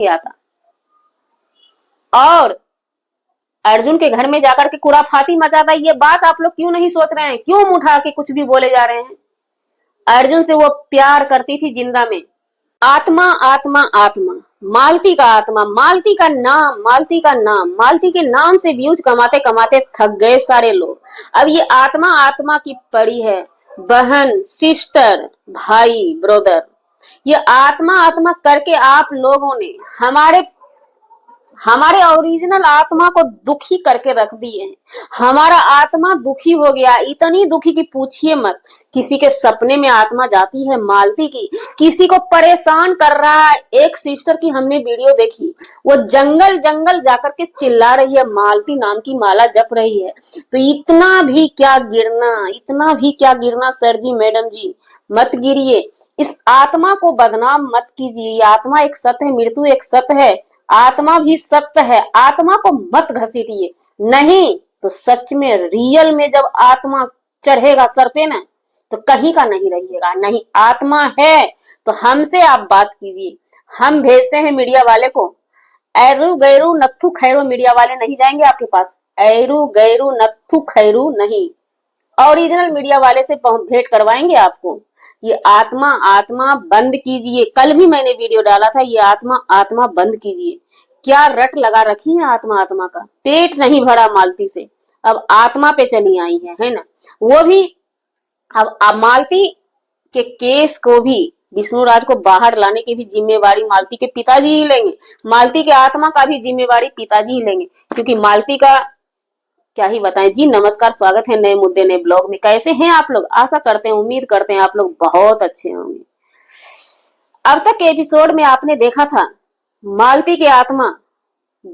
किया था। और अर्जुन के घर में जाकर के कुराफाती मचाता, ये बात आप लोग क्यों नहीं सोच रहे हैं? क्यों मुंह उठा के कुछ भी बोले जा रहे हैं? अर्जुन से वो प्यार करती थी जिंदा में। आत्मा आत्मा आत्मा, मालती का आत्मा, मालती का नाम, मालती का नाम, मालती के नाम से व्यूज कमाते कमाते थक गए सारे लोग। अब ये आत्मा आत्मा की पड़ी है, बहन, सिस्टर, भाई, ब्रदर। ये आत्मा आत्मा करके आप लोगों ने हमारे हमारे ओरिजिनल आत्मा को दुखी करके रख दिए हैं। हमारा आत्मा दुखी हो गया, इतनी दुखी कि पूछिए मत। किसी के सपने में आत्मा जाती है मालती की, किसी को परेशान कर रहा है। एक सिस्टर की हमने वीडियो देखी, वो जंगल जंगल जाकर के चिल्ला रही है, मालती नाम की माला जप रही है। तो इतना भी क्या गिरना, इतना भी क्या गिरना सर जी, मैडम जी, मत गिरिए। इस आत्मा को बदनाम मत कीजिए। ये आत्मा एक सत्य है, मृत्यु एक सत्य है, आत्मा भी सत्य है। आत्मा को मत घसीटिए, नहीं तो सच में रियल में जब आत्मा चढ़ेगा सर पे ना, तो कहीं का नहीं रहिएगा। नहीं आत्मा है तो हमसे आप बात कीजिए। हम भेजते हैं मीडिया वाले को। ऐरू गैरू नत्थु खैरू मीडिया वाले नहीं जाएंगे आपके पास। ऐरू गैरू नत्थु खैरू नहीं, ओरिजिनल मीडिया वाले से भेंट करवाएंगे आपको। ये आत्मा आत्मा बंद कीजिए। कल भी मैंने वीडियो डाला था, ये आत्मा आत्मा बंद कीजिए। क्या रट लगा रखी है आत्मा आत्मा का? पेट नहीं भरा मालती से, अब आत्मा पे चली आई है ना? वो भी अब मालती के केस को भी, विष्णुराज को बाहर लाने की भी जिम्मेवारी मालती के पिताजी ही लेंगे। मालती के आत्मा का भी जिम्मेवारी पिताजी ही लेंगे, क्योंकि मालती का क्या ही बताएं जी। नमस्कार, स्वागत है नए मुद्दे नए ब्लॉग में। कैसे हैं आप लोग? आशा करते हैं, उम्मीद करते हैं आप लोग बहुत अच्छे होंगे। अब तक के एपिसोड में आपने देखा था मालती की आत्मा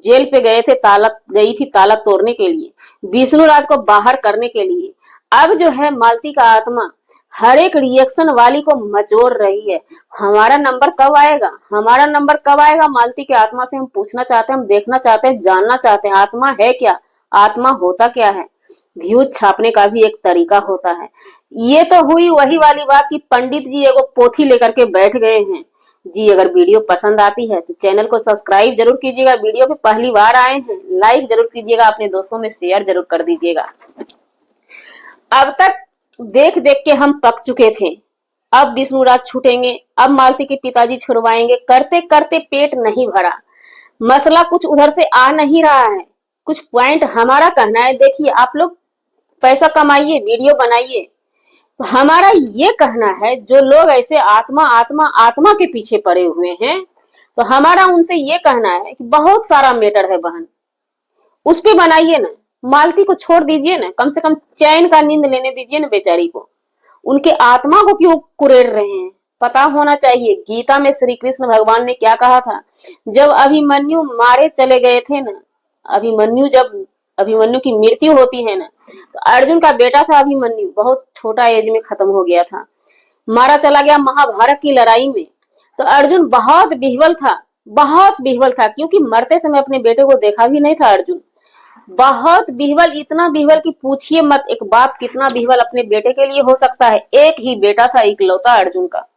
जेल पे गई थी ताला तोड़ने के लिए, विष्णुराज को बाहर करने के लिए। अब जो है मालती का आत्मा हर एक रिएक्शन वाली को मचोड़ रही है। हमारा नंबर कब आएगा, हमारा नंबर कब आएगा? मालती के आत्मा से हम पूछना चाहते हैं, हम देखना चाहते हैं, जानना चाहते हैं आत्मा है क्या, आत्मा होता क्या है। व्यूज छापने का भी एक तरीका होता है। ये तो हुई वही वाली बात कि पंडित जी एगो पोथी लेकर के बैठ गए हैं जी। अगर वीडियो पसंद आती है तो चैनल को सब्सक्राइब जरूर कीजिएगा। वीडियो पे पहली बार आए हैं लाइक जरूर कीजिएगा, अपने दोस्तों में शेयर जरूर कर दीजिएगा। अब तक देख देख के हम पक चुके थे, अब विष्णुराज छूटेंगे, अब मालती के पिताजी छुड़वाएंगे। करते करते पेट नहीं भरा, मसला कुछ उधर से आ नहीं रहा है। कुछ पॉइंट हमारा कहना है, देखिए आप लोग पैसा कमाइए, वीडियो बनाइए, तो हमारा ये कहना है जो लोग ऐसे आत्मा आत्मा आत्मा के पीछे पड़े हुए हैं, तो हमारा उनसे ये कहना है कि बहुत सारा मैटर है बहन, उस पे बनाइए ना। मालती को छोड़ दीजिए ना, कम से कम चैन का नींद लेने दीजिए ना बेचारी को। उनके आत्मा को क्यों कुरेर रहे हैं? पता होना चाहिए गीता में श्री कृष्ण भगवान ने क्या कहा था। जब अभिमन्यु मारे चले गए थे ना, जब अभिमन्यु की मृत्यु होती है ना, तो अर्जुन का बेटा था अभिमन्यु, बहुत छोटा एज में खत्म हो गया था, मारा चला गया महाभारत की लड़ाई में। तो अर्जुन बहुत बिहवल था, बहुत बिहवल था, क्योंकि मरते समय अपने बेटे को देखा भी नहीं था अर्जुन। बहुत बिहवल, इतना बिहवल कि पूछिए मत। एक बाप कितना बिहवल अपने बेटे के लिए हो सकता है। एक ही बेटा था इकलौता अर्जुन का।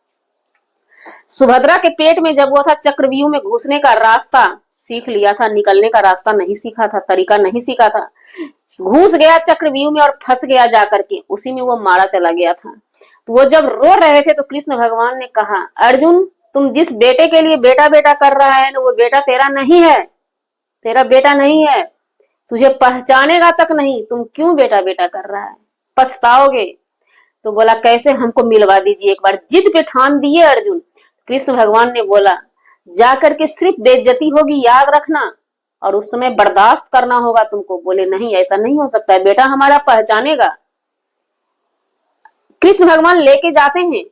सुभद्रा के पेट में जब वो था, चक्रव्यूह में घुसने का रास्ता सीख लिया था, निकलने का रास्ता नहीं सीखा था, तरीका नहीं सीखा था। घुस गया चक्रव्यूह में और फंस गया जाकर के, उसी में वो मारा चला गया था। तो वो जब रो रहे थे तो कृष्ण भगवान ने कहा, अर्जुन तुम जिस बेटे के लिए बेटा बेटा कर रहा है ना, वो बेटा तेरा नहीं है, तेरा बेटा नहीं है, तुझे पहचानेगा तक नहीं। तुम क्यों बेटा बेटा कर रहा है, पछताओगे। तो बोला कैसे, हमको मिलवा दीजिए एक बार। जिद पे ठान दिए अर्जुन। कृष्ण भगवान ने बोला जाकर के सिर्फ बेइज्जती होगी याद रखना, और उस समय बर्दाश्त करना होगा तुमको। बोले नहीं, ऐसा नहीं हो सकता है, बेटा हमारा पहचानेगा। कृष्ण भगवान लेके जाते हैं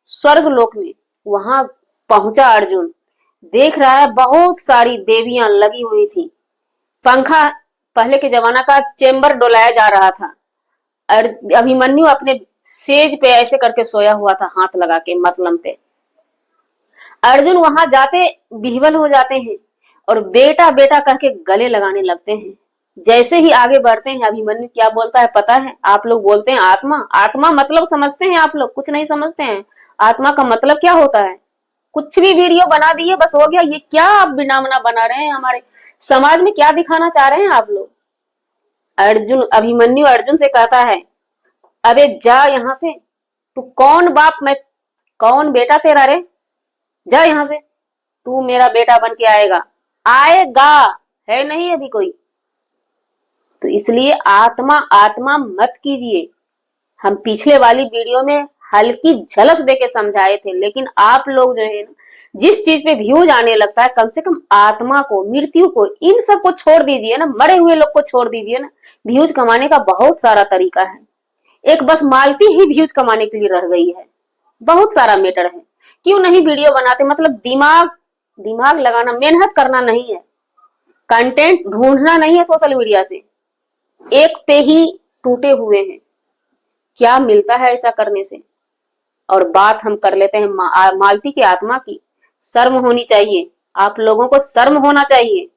स्वर्ग लोक में। वहां पहुंचा अर्जुन, देख रहा है बहुत सारी देवियां लगी हुई थी। पंखा, पहले के जमाना का चेम्बर डोलाया जा रहा था। अभिमन्यु अपने सेज पे ऐसे करके सोया हुआ था, हाथ लगा के मसलम पे। अर्जुन वहां जाते बिहवल हो जाते हैं और बेटा बेटा कह के गले लगाने लगते हैं। जैसे ही आगे बढ़ते हैं, अभिमन्यु क्या बोलता है पता है? आप लोग बोलते हैं आत्मा, आत्मा मतलब समझते हैं आप लोग? कुछ नहीं समझते हैं। आत्मा का मतलब क्या होता है? कुछ भी वीडियो बना दिए, बस हो गया। ये क्या आप विडंबना बना रहे हैं? हमारे समाज में क्या दिखाना चाह रहे हैं आप लोग? अभिमन्यु अर्जुन से कहता है, अरे जा यहां से, तू कौन बाप, मैं कौन बेटा तेरा रे, जा यहां से, तू मेरा बेटा बन के आएगा। आएगा, है नहीं अभी कोई। तो इसलिए आत्मा आत्मा मत कीजिए। हम पिछले वाली वीडियो में हल्की झलक देके समझाए थे, लेकिन आप लोग जो है ना, जिस चीज पे व्यूज आने लगता है, कम से कम आत्मा को, मृत्यु को, इन सब को छोड़ दीजिए ना, मरे हुए लोग को छोड़ दीजिए ना। व्यूज कमाने का बहुत सारा तरीका है, एक बस मालती ही व्यूज कमाने के लिए रह गई है। बहुत सारा मैटर है, क्यों नहीं वीडियो बनाते? मतलब दिमाग लगाना, मेहनत करना नहीं है, कंटेंट ढूंढना नहीं है सोशल मीडिया से, एक पे ही टूटे हुए हैं। क्या मिलता है ऐसा करने से? और बात हम कर लेते हैं मालती की आत्मा की। शर्म होनी चाहिए, आप लोगों को शर्म होना चाहिए।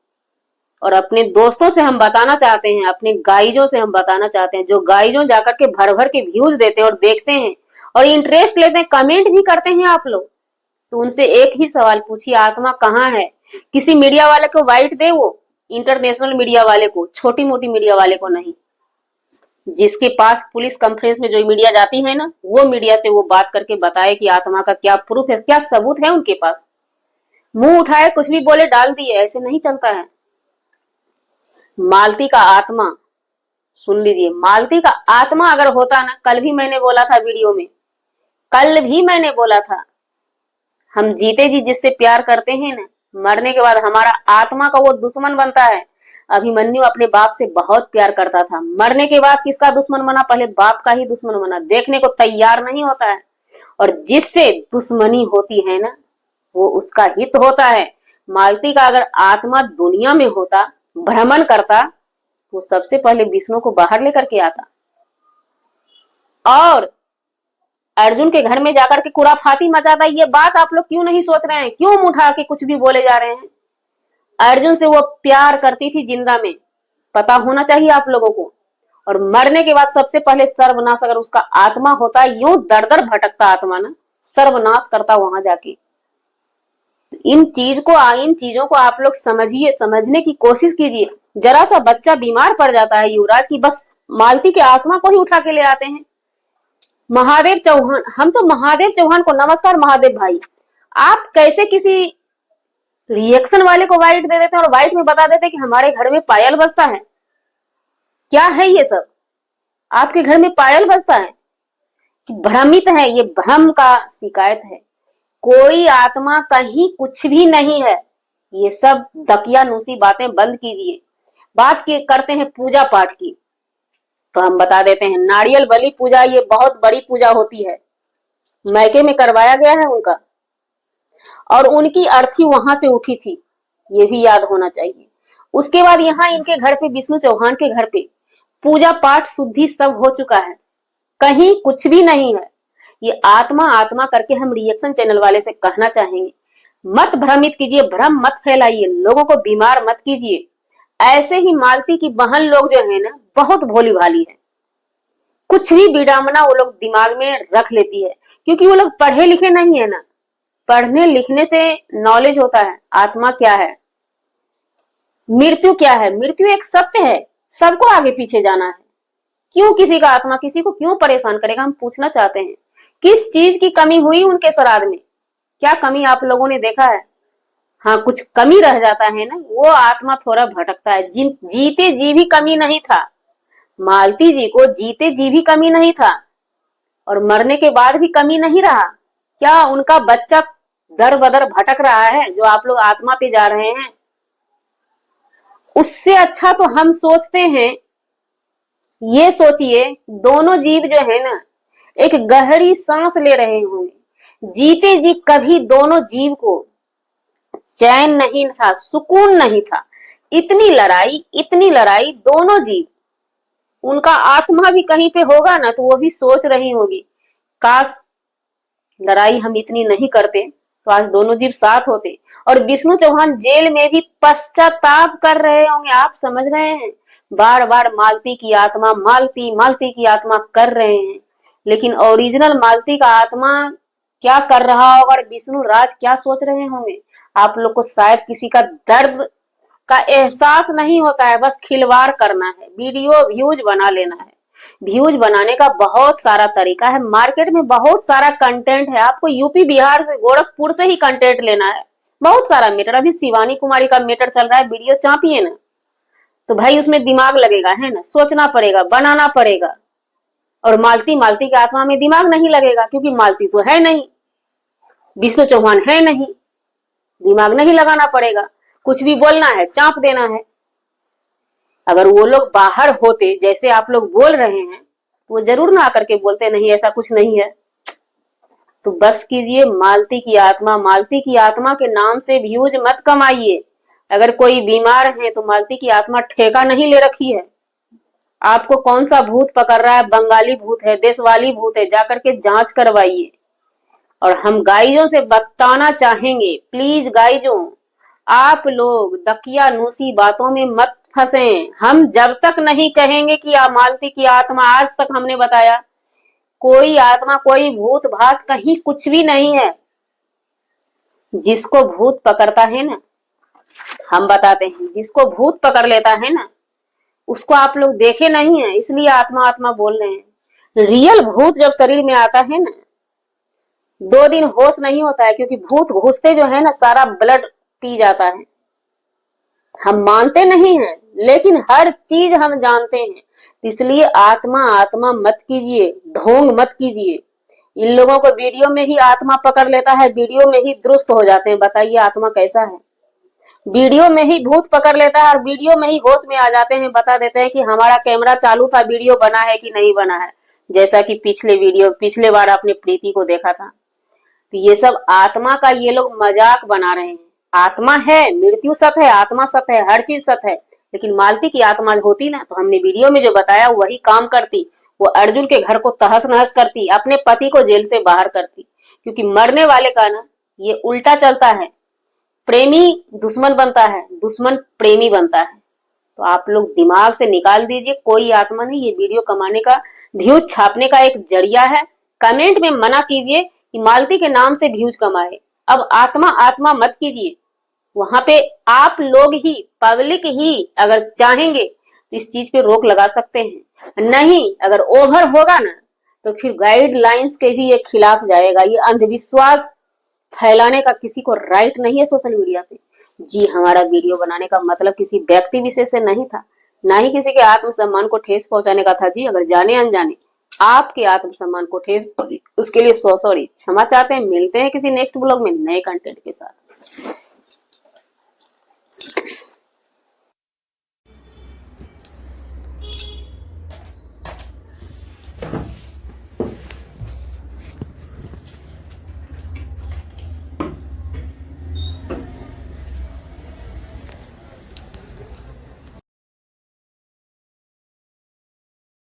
और अपने दोस्तों से हम बताना चाहते हैं, अपने गाइजों से हम बताना चाहते हैं, जो गाइजों जाकर के भर भर के व्यूज देते हैं और देखते हैं और इंटरेस्ट लेते हैं, कमेंट भी करते हैं आप लोग, तो उनसे एक ही सवाल पूछिए, आत्मा कहाँ है? किसी मीडिया वाले को वाइट दे, वो इंटरनेशनल मीडिया वाले को, छोटी मोटी मीडिया वाले को नहीं। जिसके पास पुलिस कॉन्फ्रेंस में जो मीडिया जाती है ना, वो मीडिया से वो बात करके बताए कि आत्मा का क्या प्रूफ है, क्या सबूत है उनके पास। मुंह उठाए कुछ भी बोले डाल दिए, ऐसे नहीं चलता है। मालती का आत्मा, सुन लीजिए, मालती का आत्मा अगर होता ना, कल भी मैंने बोला था वीडियो में, कल भी मैंने बोला था, हम जीते जी जिससे प्यार करते हैं ना, मरने के बाद हमारा आत्मा का वो दुश्मन बनता है। अभिमन्यु अपने बाप से बहुत प्यार करता था, मरने के बाद किसका दुश्मन बना? पहले बाप का ही दुश्मन बना, देखने को तैयार नहीं होता है। और जिससे दुश्मनी होती है ना, वो उसका हित होता है। मालती का अगर आत्मा दुनिया में होता, भ्रमण करता, वो सबसे पहले विष्णु को बाहर लेकर के आता और अर्जुन के घर में जाकर के कुराफाती मचाता। ये बात आप लोग क्यों नहीं सोच रहे हैं? क्यों उठा के कुछ भी बोले जा रहे हैं? अर्जुन से वो प्यार करती थी जिंदा में, पता होना चाहिए आप लोगों को। और मरने के बाद सबसे पहले सर्वनाश अगर उसका आत्मा होता, यूं दर दर भटकता आत्मा ना, सर्वनाश करता वहां जाके। इन चीजों को आप लोग समझिए, समझने की कोशिश कीजिए। जरा सा बच्चा बीमार पड़ जाता है युवराज की, बस मालती के आत्मा को ही उठा के ले आते हैं। महादेव चौहान, हम तो महादेव चौहान को, नमस्कार महादेव भाई, आप कैसे किसी रिएक्शन वाले को वाइट दे देते हैं और वाइट में बता देते हैं कि हमारे घर में पायल बजता है? क्या है ये सब? आपके घर में पायल बजता है? भ्रमित है, ये भ्रम का शिकायत है। कोई आत्मा कहीं कुछ भी नहीं है। ये सब दकियानूसी बातें बंद कीजिए। बात करते हैं पूजा पाठ की, तो हम बता देते हैं, नारियल बलि पूजा ये बहुत बड़ी पूजा होती है, मैके में करवाया गया है उनका, और उनकी अर्थी वहां से उठी थी, ये भी याद होना चाहिए। उसके बाद यहाँ इनके घर पे, विष्णु चौहान के घर पे, पूजा पाठ शुद्धि सब हो चुका है, कहीं कुछ भी नहीं है। ये आत्मा आत्मा करके हम रिएक्शन चैनल वाले से कहना चाहेंगे, मत भ्रमित कीजिए, भ्रम मत फैलाइए, लोगों को बीमार मत कीजिए। ऐसे ही मालती की बहन लोग जो है ना, बहुत भोली भाली है, कुछ भी विडंबना वो लोग दिमाग में रख लेती है, क्योंकि वो लोग पढ़े लिखे नहीं है ना। पढ़ने लिखने से नॉलेज होता है आत्मा क्या है, मृत्यु क्या है। मृत्यु एक सत्य है, सबको आगे पीछे जाना है। क्यों किसी का आत्मा किसी को क्यों परेशान करेगा? हम पूछना चाहते हैं, किस चीज की कमी हुई उनके श्राद्ध में? क्या कमी आप लोगों ने देखा है? हाँ, कुछ कमी रह जाता है ना, वो आत्मा थोड़ा भटकता है। जीते जी भी कमी नहीं था, मालती जी को जीते जी भी कमी नहीं था, और मरने के बाद भी कमी नहीं रहा। क्या उनका बच्चा दर बदर भटक रहा है जो आप लोग आत्मा पे जा रहे हैं? उससे अच्छा तो हम सोचते हैं, ये सोचिए, दोनों जीव जो है ना, एक गहरी सांस ले रहे होंगे। जीते जी कभी दोनों जीव को चैन नहीं था, सुकून नहीं था। इतनी लड़ाई दोनों जीव, उनका आत्मा भी कहीं पे होगा ना, तो वो भी सोच रही होगी, काश लड़ाई हम इतनी नहीं करते तो आज दोनों जीव साथ होते। और विष्णु चौहान जेल में भी पश्चाताप कर रहे होंगे, आप समझ रहे हैं? बार बार मालती की आत्मा, मालती मालती की आत्मा कर रहे हैं, लेकिन ओरिजिनल मालती का आत्मा क्या कर रहा होगा और विष्णु राज क्या सोच रहे होंगे। आप लोग को शायद किसी का दर्द का एहसास नहीं होता है, बस खिलवाड़ करना है, वीडियो व्यूज बना लेना है। व्यूज बनाने का बहुत सारा तरीका है, मार्केट में बहुत सारा कंटेंट है। आपको यूपी बिहार से गोरखपुर से ही कंटेंट लेना है, बहुत सारा मैटर। अभी शिवानी कुमारी का मैटर चल रहा है, वीडियो चापिए ना, तो भाई उसमें दिमाग लगेगा, है ना, सोचना पड़ेगा, बनाना पड़ेगा। और मालती मालती के आत्मा में दिमाग नहीं लगेगा, क्योंकि मालती तो है नहीं, विष्णु चौहान है नहीं, दिमाग नहीं लगाना पड़ेगा, कुछ भी बोलना है, चाप देना है। अगर वो लोग बाहर होते, जैसे आप लोग बोल रहे हैं, तो वो जरूर ना आकर के बोलते नहीं ऐसा कुछ नहीं है। तो बस कीजिए, मालती की आत्मा के नाम से व्यूज मत कमाइए। अगर कोई बीमार है तो मालती की आत्मा ठेका नहीं ले रखी है। आपको कौन सा भूत पकड़ रहा है, बंगाली भूत है, देशवाली भूत है, जाकर के जांच करवाइए। और हम गाइजों से बताना चाहेंगे, प्लीज गाइजों, आप लोग दकियानूसी बातों में मत फंसें। हम जब तक नहीं कहेंगे कि मालती की आत्मा, आज तक हमने बताया कोई आत्मा, कोई भूत भात कहीं कुछ भी नहीं है। जिसको भूत पकड़ता है ना, हम बताते हैं, जिसको भूत पकड़ लेता है ना, उसको आप लोग देखे नहीं है, इसलिए आत्मा आत्मा बोल रहे हैं। रियल भूत जब शरीर में आता है ना, 2 दिन होश नहीं होता है, क्योंकि भूत घुसते जो है ना, सारा ब्लड पी जाता है। हम मानते नहीं हैं, लेकिन हर चीज हम जानते हैं। इसलिए आत्मा आत्मा मत कीजिए, ढोंग मत कीजिए। इन लोगों को वीडियो में ही आत्मा पकड़ लेता है, वीडियो में ही दुरुस्त हो जाते हैं। बताइए आत्मा कैसा है। वीडियो में ही भूत पकड़ लेता है और वीडियो में ही होश में आ जाते हैं, बता देते हैं कि हमारा कैमरा चालू था, वीडियो बना है कि नहीं बना है। जैसा कि पिछले बार आपने प्रीति को देखा था। तो ये सब आत्मा का ये लोग मजाक बना रहे हैं। आत्मा है, मृत्यु सत्य है, आत्मा सत्य है, हर चीज सत्य है। लेकिन मालती की आत्मा होती ना, तो हमने वीडियो में जो बताया वही काम करती। वो अर्जुन के घर को तहस नहस करती, अपने पति को जेल से बाहर करती। क्योंकि मरने वाले का ना ये उल्टा चलता है, प्रेमी दुश्मन बनता है, दुश्मन प्रेमी बनता है। तो आप लोग दिमाग से निकाल दीजिए, कोई आत्मा नहीं, ये वीडियो कमाने का, व्यूज छापने का एक जरिया है। कमेंट में मना कीजिए कि मालती के नाम से व्यूज कमाए। अब आत्मा आत्मा मत कीजिए। वहां पे आप लोग ही, पब्लिक ही अगर चाहेंगे तो इस चीज पे रोक लगा सकते हैं। नहीं, अगर ओवर होगा ना, तो फिर गाइडलाइंस के भी ये खिलाफ जाएगा। ये अंधविश्वास फैलाने का किसी को राइट नहीं है सोशल मीडिया पे। जी, हमारा वीडियो बनाने का मतलब किसी व्यक्ति विशेष से नहीं था, ना ही किसी के आत्मसम्मान को ठेस पहुंचाने का था। जी, अगर जाने अनजाने आपके आत्मसम्मान को ठेस, उसके लिए सॉरी, क्षमा चाहते हैं। मिलते हैं किसी नेक्स्ट ब्लॉग में नए कंटेंट के साथ।